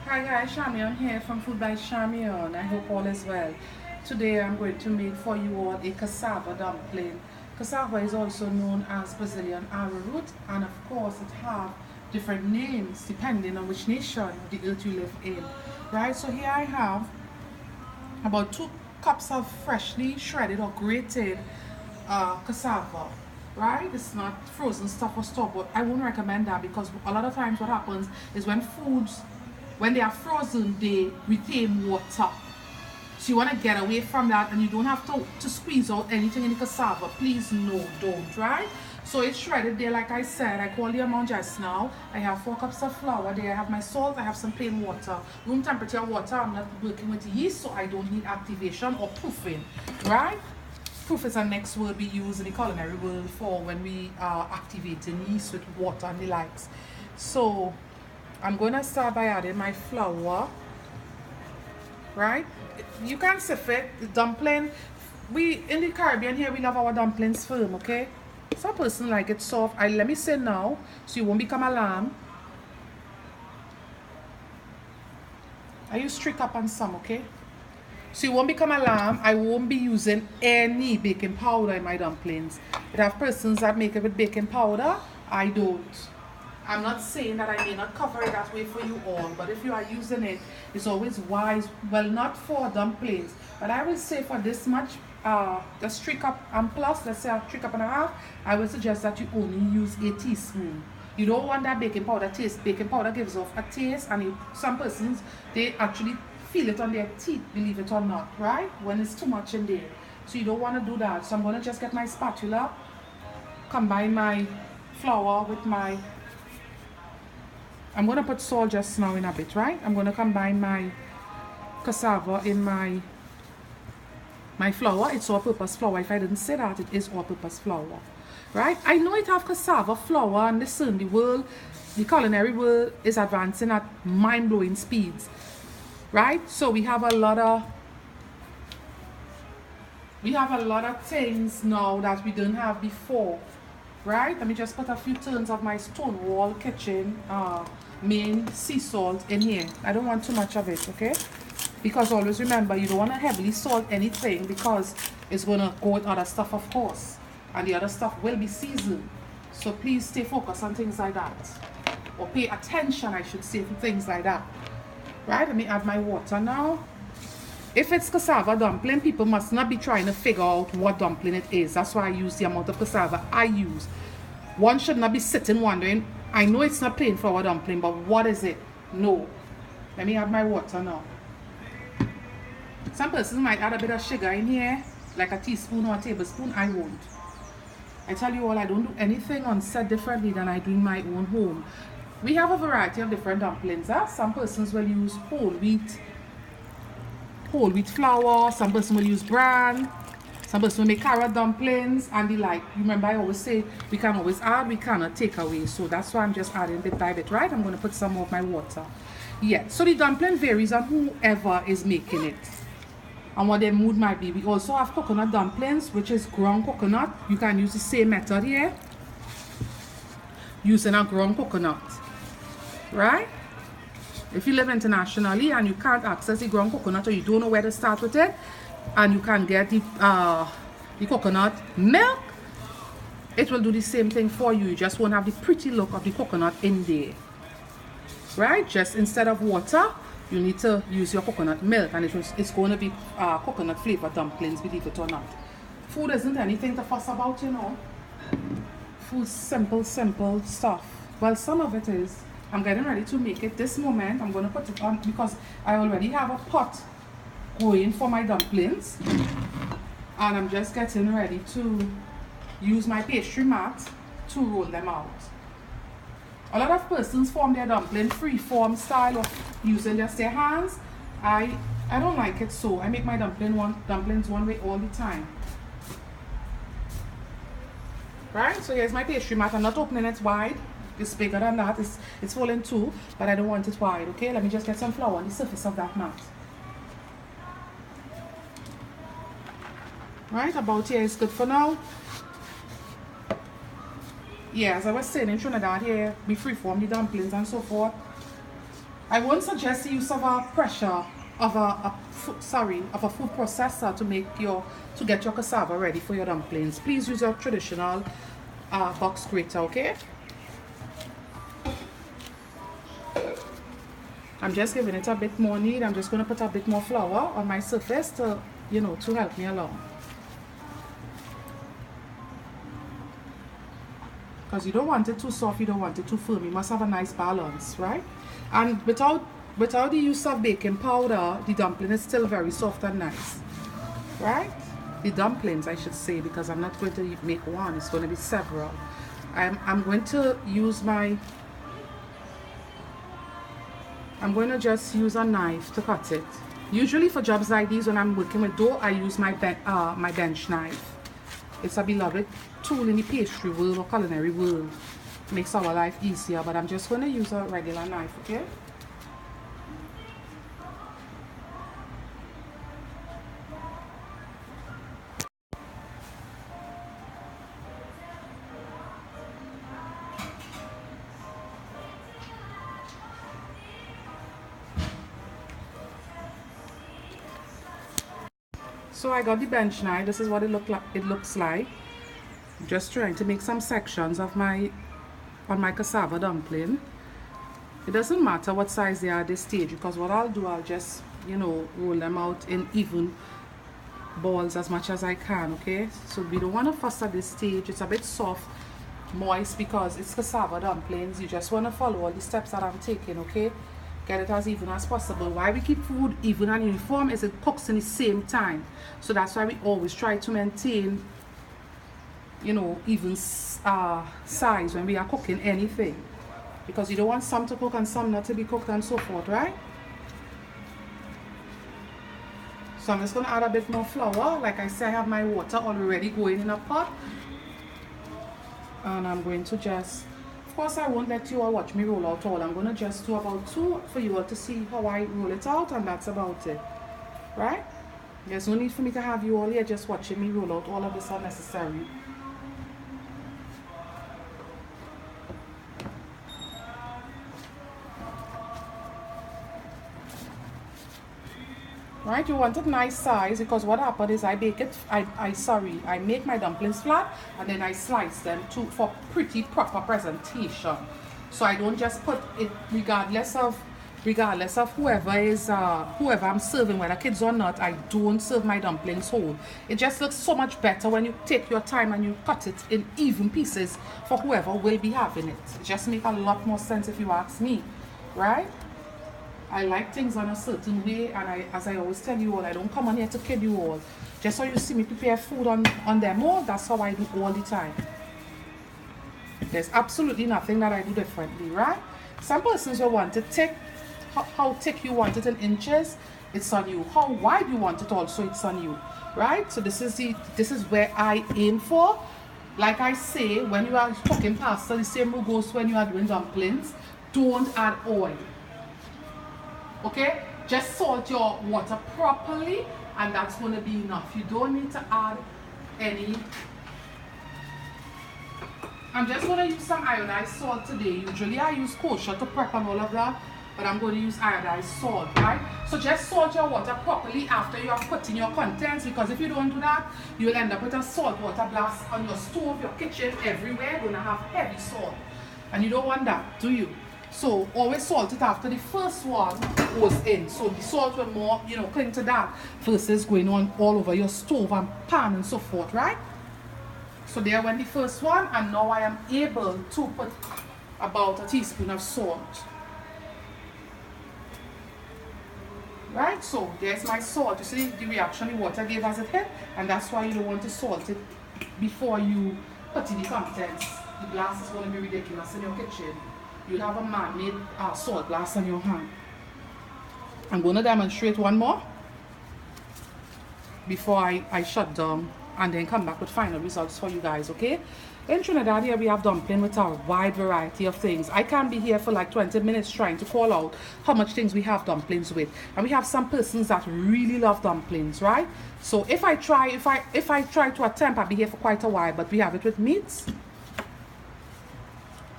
Hi guys, Chamion here from Food by Chamion. I hope all is well. Today I'm going to make for you all a cassava dumpling. Cassava is also known as Brazilian arrowroot, and of course it has different names depending on which nation of the earth you live in. Right, so here I have about 2 cups of freshly shredded or grated cassava. Right, it's not frozen stuff or store, but I won't recommend that because a lot of times what happens is when they are frozen, they retain water. So you want to get away from that, and you don't have to squeeze out anything in the cassava. Please, no, don't, right? So it's shredded there, like I said. I call the amount just now. I have 4 cups of flour there. I have my salt. I have some plain water. Room temperature water. I'm not working with yeast, so I don't need activation or proofing, right? Proof is the next word we use in the culinary world for when we are activating yeast with water and the likes. So I'm going to start by adding my flour, right? You can sift it. The dumpling, we in the Caribbean here, we love our dumplings firm, okay? Some person like it soft. Let me say now, so you won't become alarmed. I use 3 cups and some, okay? So you won't become alarmed. I won't be using any baking powder in my dumplings. It have persons that make it with baking powder. I don't. I'm not saying that I may not cover it that way for you all, but if you are using it, it's always wise. Well, not for dumplings, but I will say for this much, just 3 cups and plus, let's say 3 cups and a half, I would suggest that you only use a teaspoon. You don't want that baking powder taste. Baking powder gives off a taste, and some persons, they actually feel it on their teeth, believe it or not, right? When it's too much in there. So you don't want to do that. So I'm going to just get my spatula, combine my flour with my, I'm going to put salt just now in a bit, right? I'm going to combine my cassava in my flour. It's all-purpose flour. If I didn't say that, it is all-purpose flour, right? I know it have cassava flour, and listen, the culinary world is advancing at mind-blowing speeds, right? So we have a lot of things now that we didn't have before, right? Let me just put a few turns of my Stonewall kitchen main sea salt in here. I don't want too much of it, okay? Because always remember, you don't want to heavily salt anything because it's going to go with other stuff, of course, and the other stuff will be seasoned. So please stay focused on things like that, or pay attention, I should say, to things like that. Right, let me add my water now. If it's cassava dumpling, people must not be trying to figure out what dumpling it is. That's why I use the amount of cassava I use. One should not be sitting wondering, I know it's not plain flour dumpling, but what is it? No. Let me add my water now. Some persons might add a bit of sugar in here, like a teaspoon or a tablespoon. I won't. I tell you all, I don't do anything on set differently than I do in my own home. We have a variety of different dumplings. Some persons will use whole wheat flour. Some person will use bran. Some person will make carrot dumplings and the like. Remember, I always say we can always add, we cannot take away. So that's why I'm just adding bit by bit, right? I'm going to put some more of my water. Yeah, so the dumpling varies on whoever is making it and what their mood might be. We also have coconut dumplings, which is ground coconut. You can use the same method here, using a ground coconut. Right? If you live internationally and you can't access the ground coconut, or you don't know where to start with it, and you can get the coconut milk, it will do the same thing for you. You just won't have the pretty look of the coconut in there, right? Just instead of water, you need to use your coconut milk, and it's going to be coconut flavored dumplings, believe it or not. Food isn't anything to fuss about, you know. Food's simple stuff. Well, some of it is. I'm getting ready to make it. This moment, I'm going to put it on because I already have a pot going for my dumplings. And I'm just getting ready to use my pastry mat to roll them out. A lot of persons form their dumpling free-form style of using just their hands. I don't like it so. I make my dumplings one way all the time. Right? So here's my pastry mat. I'm not opening it wide. It's bigger than that. It's falling too, but I don't want it wide, okay? Let me just get some flour on the surface of that mat. Right, about here is good for now. Yeah, as I was saying, in Trinidad here, we freeform the dumplings and so forth. I won't suggest the use of a pressure of a food processor to get your cassava ready for your dumplings. Please use a traditional box grater, okay? I'm just giving it a bit more knead. I'm just going to put a bit more flour on my surface to, you know, to help me along. Because you don't want it too soft, you don't want it too firm. You must have a nice balance, right? And without the use of baking powder, the dumpling is still very soft and nice, right? The dumplings, I should say, because I'm not going to make one. It's going to be several. I'm going to use I'm going to just use a knife to cut it. Usually for jobs like these, when I'm working with dough, I use my bench knife. It's a beloved tool in the pastry world or culinary world. Makes our life easier, but I'm just going to use a regular knife, okay? So I got the bench knife. This is what it looks like. Just trying to make some sections of on my cassava dumpling. It doesn't matter what size they are at this stage, because what I'll do, I'll just, you know, roll them out in even balls as much as I can, okay? So we don't want to fuss at this stage. It's a bit soft, moist, because it's cassava dumplings. You just want to follow all the steps that I'm taking, okay? Get it as even as possible. Why we keep food even and uniform is it cooks in the same time. So that's why we always try to maintain, you know, even size when we are cooking anything, because you don't want some to cook and some not to be cooked and so forth, right? So I'm just going to add a bit more flour. Like I said, I have my water already going in a pot, and I'm going to just, of course I won't let you all watch me roll out all. I'm going to just do about 2 for you all to see how I roll it out, and that's about it, right? There's no need for me to have you all here just watching me roll out all of this unnecessary. Right, you want it nice size, because what happened is I make my dumplings flat and then I slice them for pretty proper presentation. So I don't just put it regardless of whoever I'm serving, whether kids or not. I don't serve my dumplings whole. It just looks so much better when you take your time and you cut it in even pieces for whoever will be having it. It just makes a lot more sense if you ask me, right? I like things on a certain way, and as I always tell you all, I don't come on here to kid you all. Just so you see me prepare food on demo, that's how I do all the time. There's absolutely nothing that I do differently, right? Some persons will want it thick. How thick you want it in inches, it's on you. How wide you want it also, it's on you, right? So this is where I aim for. Like I say, when you are cooking pasta, the same rule goes when you are doing dumplings. Don't add oil. Okay, just salt your water properly, and that's going to be enough. You don't need to add any. I'm just going to use some iodized salt today. Usually I use kosher to prep and all of that, but I'm going to use iodized salt, right? So just salt your water properly after you have put in your contents, because if you don't do that, you'll end up with a salt water blast on your stove, your kitchen, everywhere. You're going to have heavy salt, and you don't want that, do you? So always salt it after the first one goes in. So the salt will more, you know, cling to that versus going on all over your stove and pan and so forth, right? So there went the first one, and now I am able to put about a teaspoon of salt. Right, so there's my salt. You see the reaction the water gave as it hit, and that's why you don't want to salt it before you put in the contents. The blast is going to be ridiculous in your kitchen. You'll have a man-made salt blast on your hand. I'm going to demonstrate one more before I shut down, and then come back with final results for you guys, okay? In Trinidad here, we have dumpling with a wide variety of things. I can be here for like 20 minutes trying to call out how much things we have dumplings with. And we have some persons that really love dumplings, right? So if I try to attempt, I'll be here for quite a while, but we have it with meats,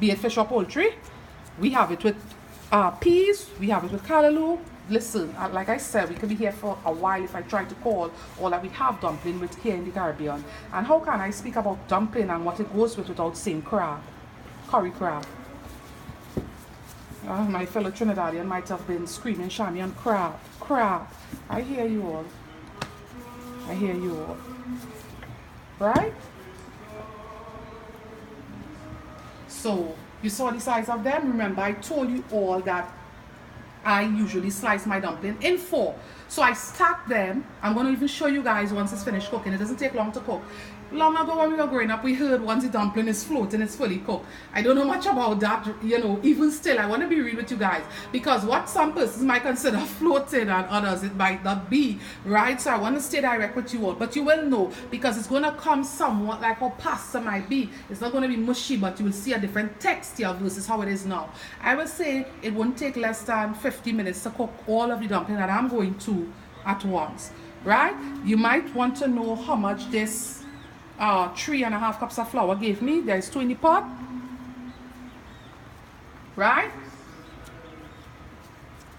be it fish or poultry. We have it with peas, we have it with callaloo. Listen, like I said, we could be here for a while if I try to call all that we have dumpling with here in the Caribbean. And how can I speak about dumpling and what it goes with without saying crab, curry crab? My fellow Trinidadian might have been screaming, Chamion, crab, crab. I hear you all. I hear you all. Right? So, you saw the size of them. Remember, I told you all that I usually slice my dumpling in 4. So I stack them. I'm going to even show you guys once it's finished cooking. It doesn't take long to cook. Long ago when we were growing up, we heard once the dumpling is floating, it's fully cooked. I don't know much about that, you know. Even still, I want to be real with you guys, because what some persons might consider floating and others, it might not be, right? So I want to stay direct with you all, but you will know, because it's going to come somewhat like how pasta might be. It's not going to be mushy, but you will see a different texture versus how it is now. I will say it won't take less than 50 minutes to cook all of the dumpling that I'm going to at once, right? You might want to know how much this 3.5 cups of flour gave me. There's 2 in the pot, right?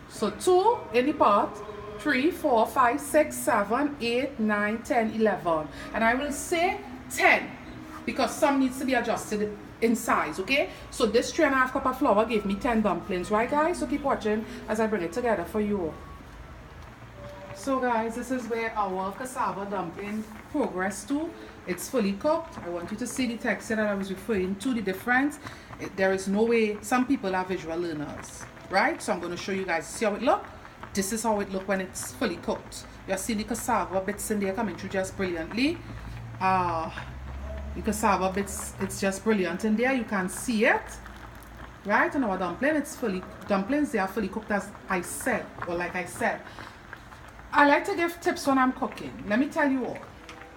So 2 in the pot, 3, 4, 5, 6, 7, 8, 9, 10, 11, and I will say 10 because some needs to be adjusted in size. Okay, so this 3.5 cup of flour gave me 10 dumplings, right guys? So keep watching as I bring it together for you all. So guys, this is where our cassava dumpling progress to. It's fully cooked. I want you to see the texture that I was referring to, the difference. There is no way, some people are visual learners, right? So I'm going to show you guys, see how it look. This is how it look when it's fully cooked. You see the cassava bits in there coming through just brilliantly. The cassava bits, it's just brilliant in there. You can see it, right? And our dumpling, it's fully, dumplings, they are fully cooked as I said, or like I said. I like to give tips when I'm cooking. Let me tell you all.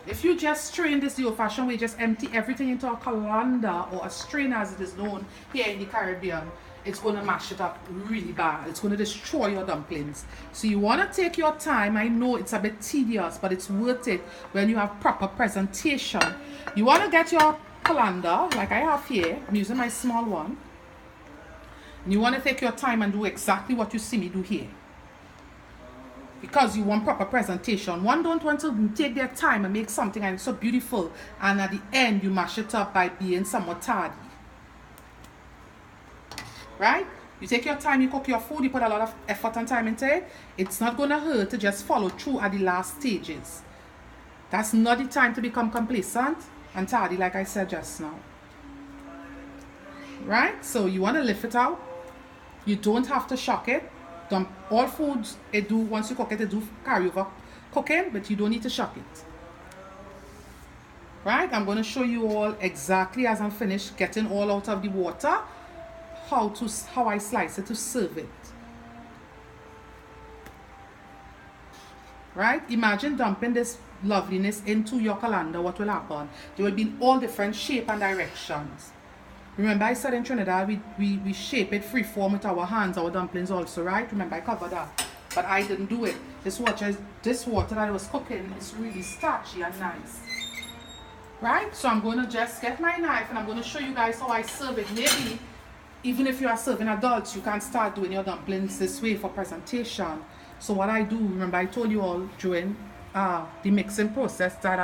If you just strain this the old-fashioned way, just empty everything into a colander or a strainer as it is known here in the Caribbean, it's going to mash it up really bad. It's going to destroy your dumplings. So you want to take your time. I know it's a bit tedious, but it's worth it when you have proper presentation. You want to get your colander, like I have here. I'm using my small one. And you want to take your time and do exactly what you see me do here, because you want proper presentation. One don't want to take their time and make something and it's so beautiful, and at the end you mash it up by being somewhat tardy, right? You take your time, you cook your food, you put a lot of effort and time into it. It's not going to hurt to just follow through at the last stages. That's not the time to become complacent and tardy, like I said just now, right? So you want to lift it out. You don't have to shock it. All foods, it do, once you cook it, it do carry over cooking, but you don't need to shock it, right? I'm going to show you all exactly as I'm finished getting all out of the water, how I slice it to serve it, right? Imagine dumping this loveliness into your colander. What will happen? There will be in all different shape and directions. Remember I said in Trinidad we shape it free form with our hands, our dumplings also, right? Remember I covered that, but I didn't do it. This water that I was cooking is really starchy and nice, right? So I'm going to just get my knife and I'm going to show you guys how I serve it. Maybe even if you are serving adults, you can start doing your dumplings this way for presentation. So what I do, remember I told you all during the mixing process that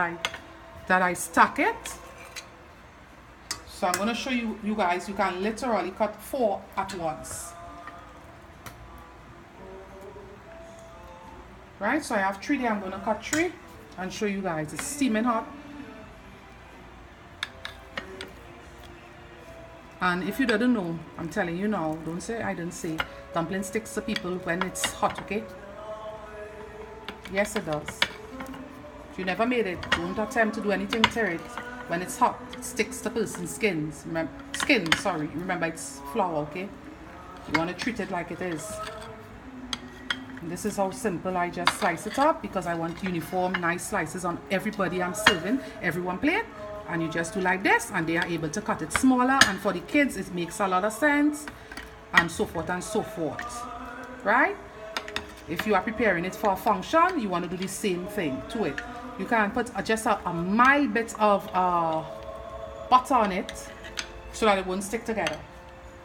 I stack it. So I'm going to show you guys, you can literally cut 4 at once. Right, so I have 3 there. I'm going to cut 3 and show you guys. It's steaming hot. And if you didn't know, I'm telling you now, don't say I didn't say. Dumpling sticks to people when it's hot, okay? Yes, it does. If you never made it, don't attempt to do anything to it. When it's hot, it sticks to person's skins. Remember it's flour, okay? You want to treat it like it is. And this is how simple I just slice it up, because I want uniform, nice slices on everybody I'm serving, everyone plate. And you just do like this, and they are able to cut it smaller. And for the kids, it makes a lot of sense, and so forth and so forth, right? If you are preparing it for a function, you want to do the same thing to it. You can put just a mild bit of butter on it so that it won't stick together.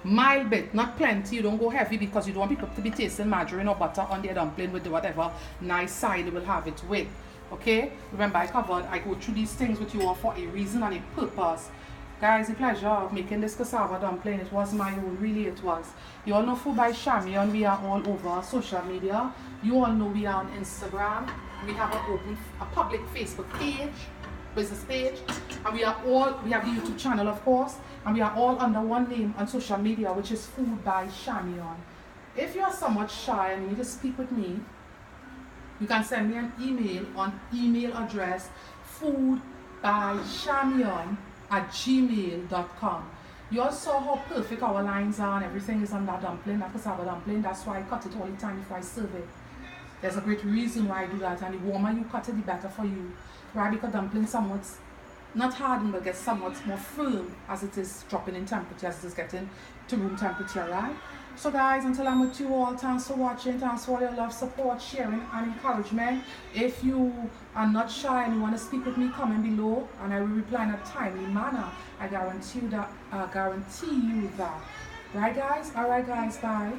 mild bit, not plenty. You don't go heavy because you don't want people to be tasting margarine or butter on their dumpling with whatever nice side they will have it with. Okay, remember I go through these things with you all for a reason and a purpose. Guys, the pleasure of making this cassava dumpling, it was my own, really it was. You all know Food by Chamion, we are all over social media. You all know we are on Instagram. We have a public Facebook page, business page, and we have the YouTube channel, of course, and we are all under one name on social media, which is Food by Chamion. If you are somewhat shy and you need to speak with me, you can send me an email on email address foodbychamion@gmail.com. You all saw how perfect our lines are and everything is on that dumpling, that cassava dumpling. That's why I cut it all the time before I serve it. There's a great reason why I do that, and the warmer you cut it, the better for you. Right? Because dumpling somewhat, not hardened, but gets somewhat more firm as it is dropping in temperature, as it is getting to room temperature, right? So guys, until I'm with you all, thanks for watching, thanks for all your love, support, sharing, and encouragement. If you are not shy and you want to speak with me, comment below, and I will reply in a timely manner. I guarantee you that. Right guys? Alright guys, bye.